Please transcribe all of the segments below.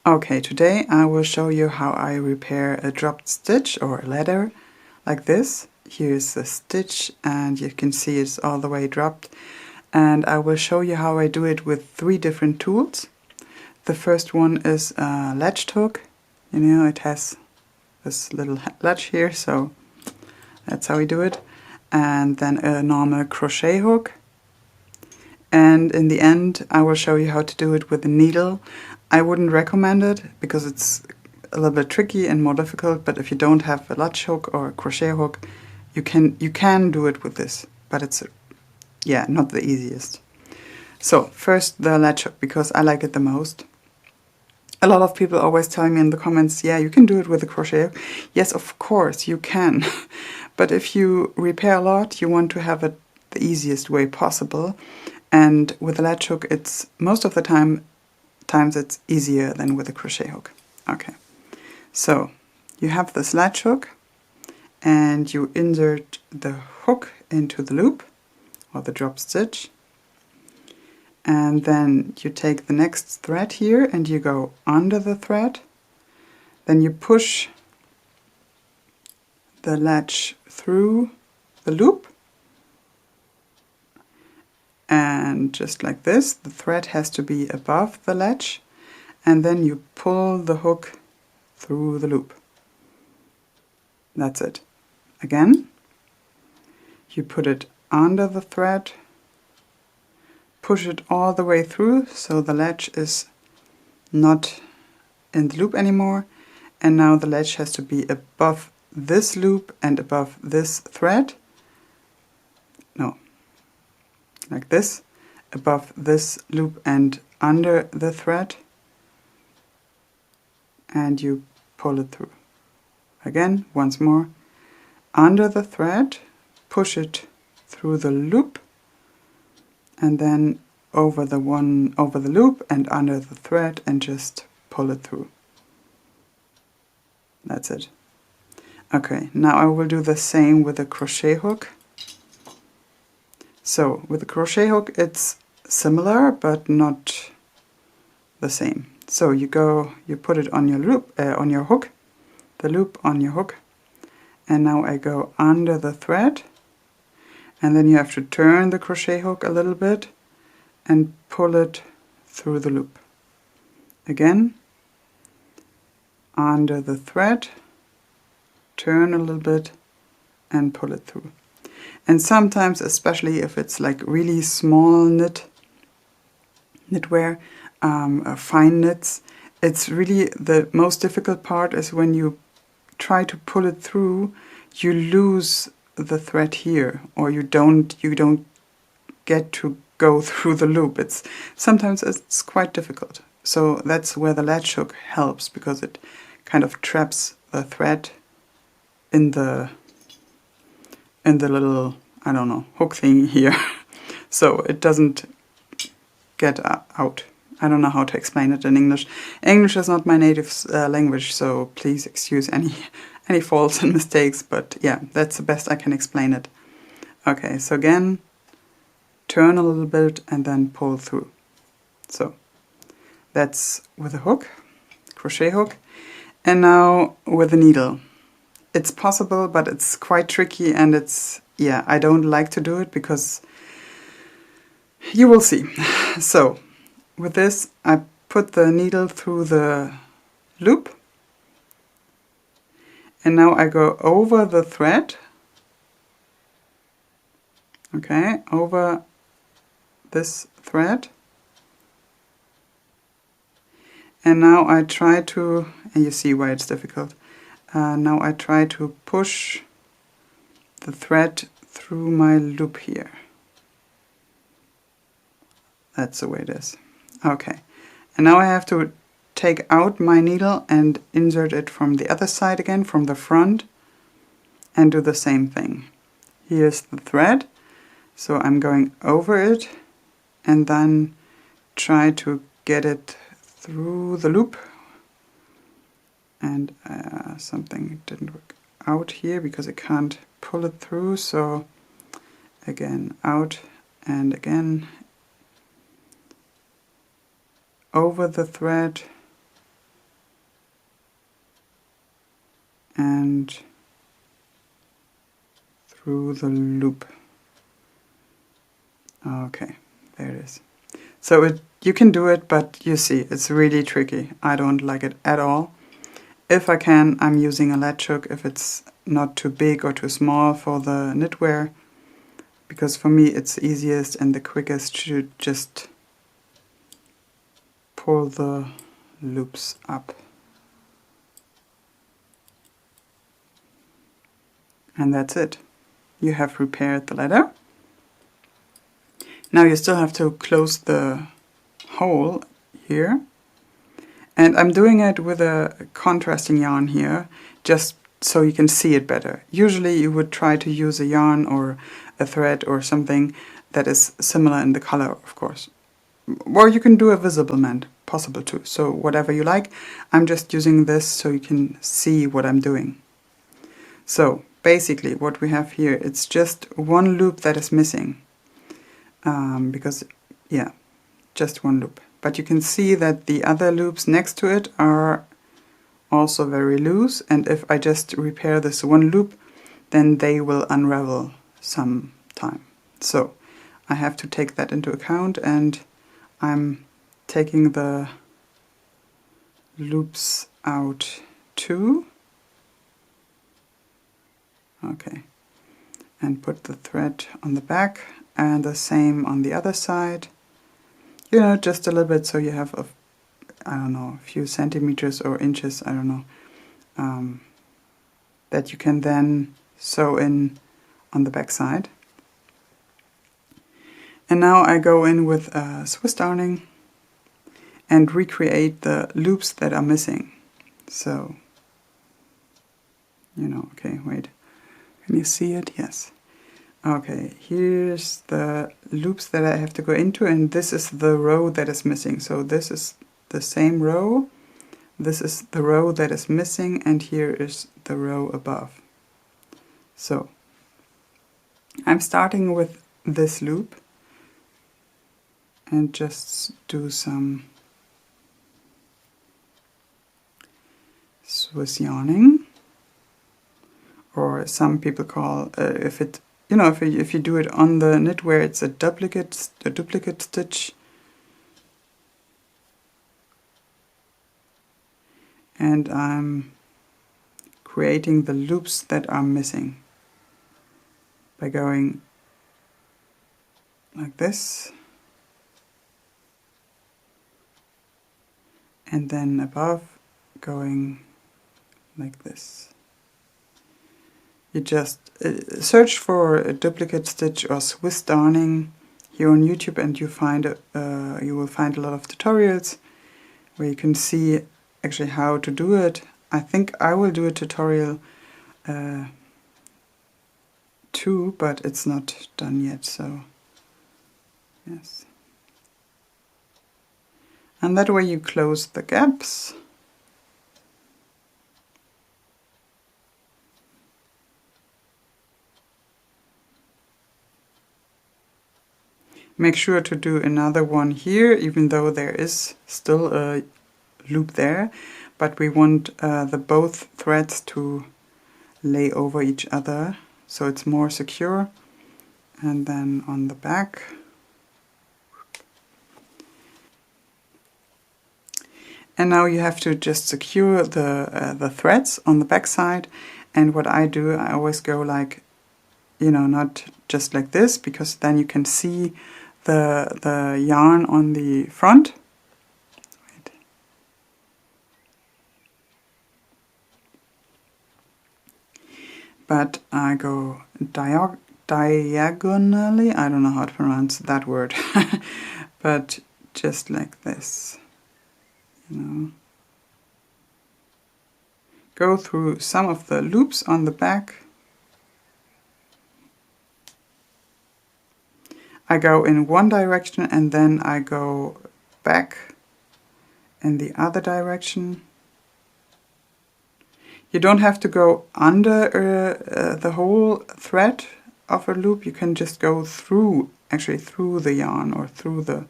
Okay, today I will show you how I repair a dropped stitch or a letter like this. Here's the stitch and you can see it's all the way dropped, and I will show you how I do it with 3 different tools. The first one is a latched hook. You know, it has this little latch here, so that's how we do it. And then a normal crochet hook. And in the end I will show you how to do it with a needle. I wouldn't recommend it because it's a little bit tricky and more difficult, but if you don't have a latch hook or a crochet hook, you can do it with this, but it's not the easiest. So first the latch hook, because I like it the most. A lot of people always tell me in the comments, yeah, you can do it with a crochet hook. Yes, of course you can. But if you repair a lot, you want to have it the easiest way possible. And with a latch hook, it's most of the times it's easier than with a crochet hook. Okay, so you have this latch hook and you insert the hook into the loop or the drop stitch. And then you take the next thread here and you go under the thread. Then you push the latch through the loop. And just like this, the thread has to be above the latch. And then you pull the hook through the loop. That's it. Again, you put it under the thread. Push it all the way through so the latch is not in the loop anymore, and now the latch has to be above this loop and above this thread. No, like this, above this loop and under the thread, and you pull it through. Again, once more, under the thread, push it through the loop, and then over the loop and under the thread, and just pull it through. That's it. Okay, now I will do the same with the crochet hook. So with the crochet hook it's similar but not the same. So you put it on your loop, on your hook, the loop on your hook, and now I go under the thread. And then you have to turn the crochet hook a little bit and pull it through the loop. Again, under the thread, turn a little bit and pull it through. And sometimes, especially if it's like really small knitwear, fine knits, it's really the most difficult part is when you try to pull it through, you lose the thread here, or you don't get to go through the loop. Sometimes it's quite difficult. So that's where the latch hook helps, because it kind of traps the thread in the little, I don't know, hook thing here. So it doesn't get out. I don't know how to explain it in English. English is not my native language, so please excuse any faults and mistakes, but yeah, that's the best I can explain it. Okay, so again, turn a little bit and then pull through. So that's with a hook, crochet hook. And now with a needle. It's possible, but it's quite tricky, and I don't like to do it because you will see. So with this, I put the needle through the loop. And now I go over the thread, okay, over this thread. And now I try to, and you see why it's difficult, now I try to push the thread through my loop here. That's the way it is. Okay, and now I have to take out my needle and insert it from the other side again, from the front, and do the same thing. Here's the thread, so I'm going over it and then try to get it through the loop. And something didn't work out here because I can't pull it through, so again, out and again, over the thread, and through the loop. Okay, there it is. So you can do it, but you see, it's really tricky. I don't like it at all. If I can, I'm using a latch hook if it's not too big or too small for the knitwear, because for me it's easiest and the quickest to just pull the loops up. And that's it. You have repaired the leather. Now you still have to close the hole here. And I'm doing it with a contrasting yarn here, just so you can see it better. Usually you would try to use a yarn or a thread or something that is similar in the color, of course. Or you can do a visible mend, possible too. So whatever you like. I'm just using this so you can see what I'm doing. So basically what we have here, it's just one loop that is missing. Because, yeah, just one loop. But you can see that the other loops next to it are also very loose, and if I just repair this one loop, then they will unravel sometime. So I have to take that into account, and I'm taking the loops out too. Okay, and put the thread on the back, and the same on the other side. You know, just a little bit, so you have I don't know, a few centimeters or inches, I don't know, that you can then sew in on the back side. And now I go in with Swiss darning and recreate the loops that are missing. So, you know, okay, wait, can you see it? Yes. Okay, here's the loops that I have to go into, and this is the row that is missing. So this is the same row, this is the row that is missing, and here is the row above. So I'm starting with this loop and just do some Swiss yarning, or some people call if you do it on the knitwear, it's a duplicate stitch. And I'm creating the loops that are missing by going like this, and then above going like this. You just search for a duplicate stitch or Swiss darning here on YouTube, and you will find a lot of tutorials where you can see actually how to do it. I think I will do a tutorial too, but it's not done yet, so yes. And that way you close the gaps. Make sure to do another one here, even though there is still a loop there, but we want the both threads to lay over each other so it's more secure. And then on the back, and now you have to just secure the threads on the back side. And what I do, I always go like, you know, not just like this, because then you can see the yarn on the front. Wait. But I go diagonally, I don't know how to pronounce that word, but just like this, you know. Go through some of the loops on the back. I go in one direction and then I go back in the other direction. You don't have to go under the whole thread of a loop. You can just go through, actually through the yarn or through the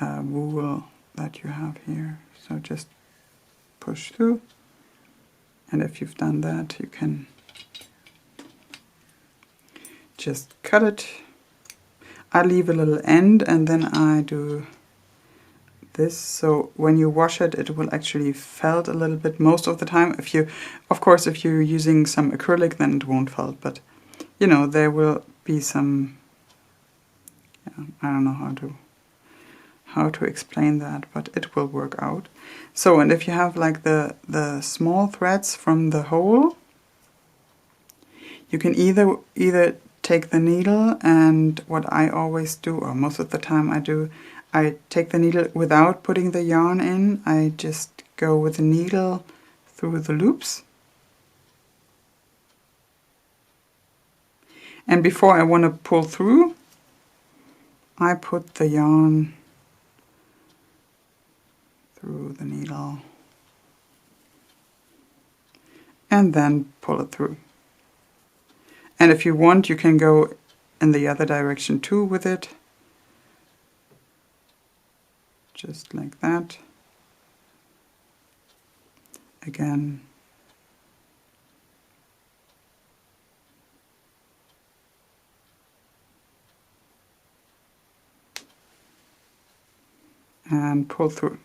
wool that you have here. So just push through. And if you've done that, you can just cut it. I leave a little end and then I do this, so when you wash it, it will actually felt a little bit most of the time. If you, of course, if you're using some acrylic, then it won't felt, but you know, there will be some, I don't know how to explain that, but it will work out. So, and if you have like the small threads from the hole, you can either take the needle, and what I always do, or most of the time I do, I take the needle without putting the yarn in. I just go with the needle through the loops. And before I want to pull through, I put the yarn through the needle and then pull it through. And if you want, you can go in the other direction too with it. Just like that. Again. And pull through.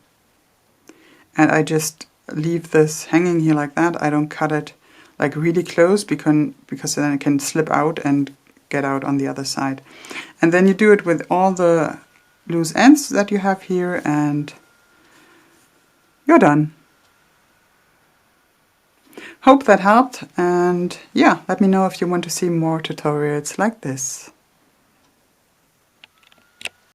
And I just leave this hanging here like that. I don't cut it like really close because then it can slip out and get out on the other side. And then you do it with all the loose ends that you have here, and you're done. Hope that helped, and yeah, let me know if you want to see more tutorials like this.